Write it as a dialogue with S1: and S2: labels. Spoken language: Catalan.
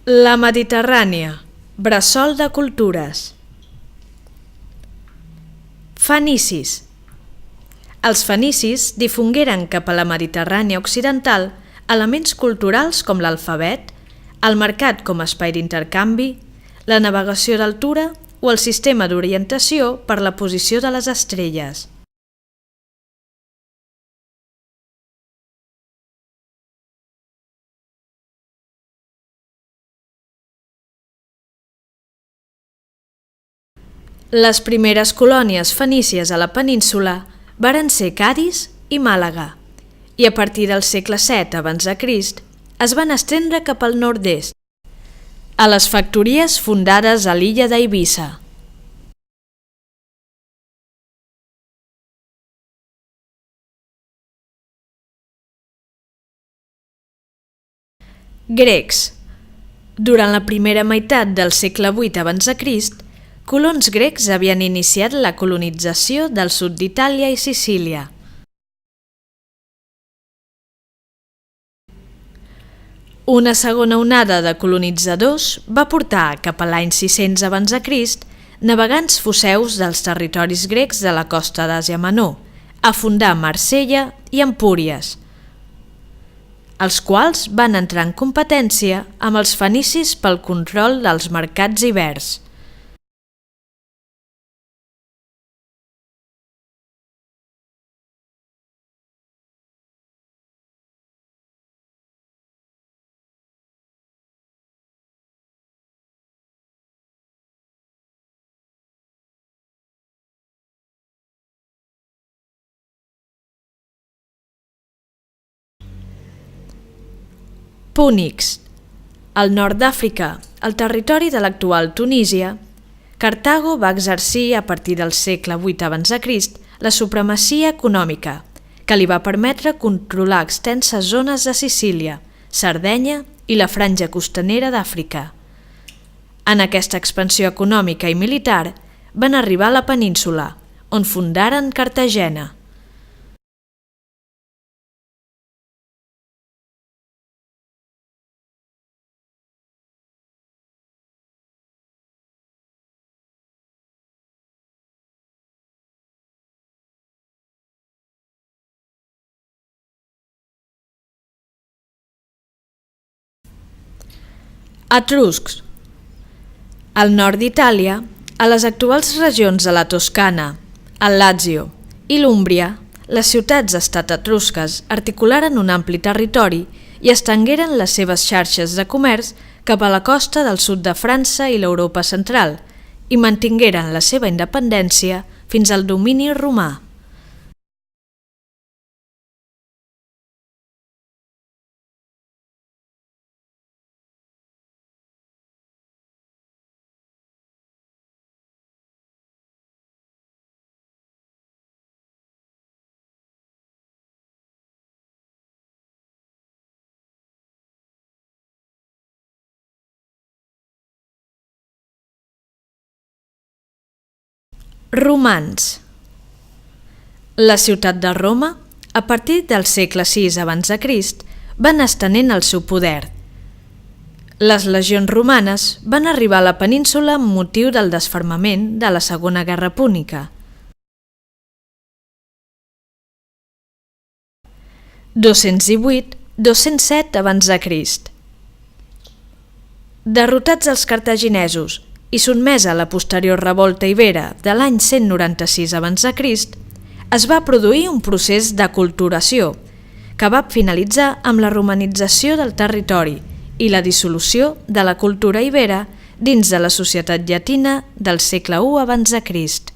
S1: La Mediterrània, bressol de cultures. Fenicis. Els fenicis difongueren cap a la Mediterrània occidental elements culturals com l'alfabet, el mercat com a espai d'intercanvi, la navegació d'altura o el sistema d'orientació per la posició de les estrelles. Les primeres colònies fenícies a la península varen ser Cadis i Màlaga, i a partir del segle VII a.C. es van estendre cap al nord-est, a les factories fundades a l'illa d'Eivissa. Grecs. Durant la primera meitat del segle VIII a.C., colons grecs havien iniciat la colonització del sud d'Itàlia i Sicília. Una segona onada de colonitzadors va portar cap a l'any 600 a.C. navegants foceus dels territoris grecs de la costa d'Àsia Menor a fundar Marsella i Empúries, els quals van entrar en competència amb els fenicis pel control dels mercats ibers. Púnics. Al nord d'Àfrica, al territori de l'actual Tunísia, Cartago va exercir a partir del segle VIII a.C. la supremacia econòmica, que li va permetre controlar extenses zones de Sicília, Sardenya i la franja costanera d'Àfrica. En aquesta expansió econòmica i militar van arribar a la península, on fundaren Cartagena. Etruscs. Al nord d'Itàlia, a les actuals regions de la Toscana, el Làtzio i l'Úmbria, les ciutats-estat etrusques articularen un ampli territori i estengueren les seves xarxes de comerç cap a la costa del sud de França i l'Europa central i mantingueren la seva independència fins al domini romà. Romans. La ciutat de Roma, a partir del segle VI a.C., van estenent el seu poder. Les legions romanes van arribar a la península amb motiu del desfermament de la Segona Guerra Púnica. 218-207 a.C. Derrotats els cartaginesos i sotmesa a la posterior revolta ibera de l'any 196 a.C., es va produir un procés d'aculturació que va finalitzar amb la romanització del territori i la dissolució de la cultura ibera dins de la societat llatina del segle I a.C.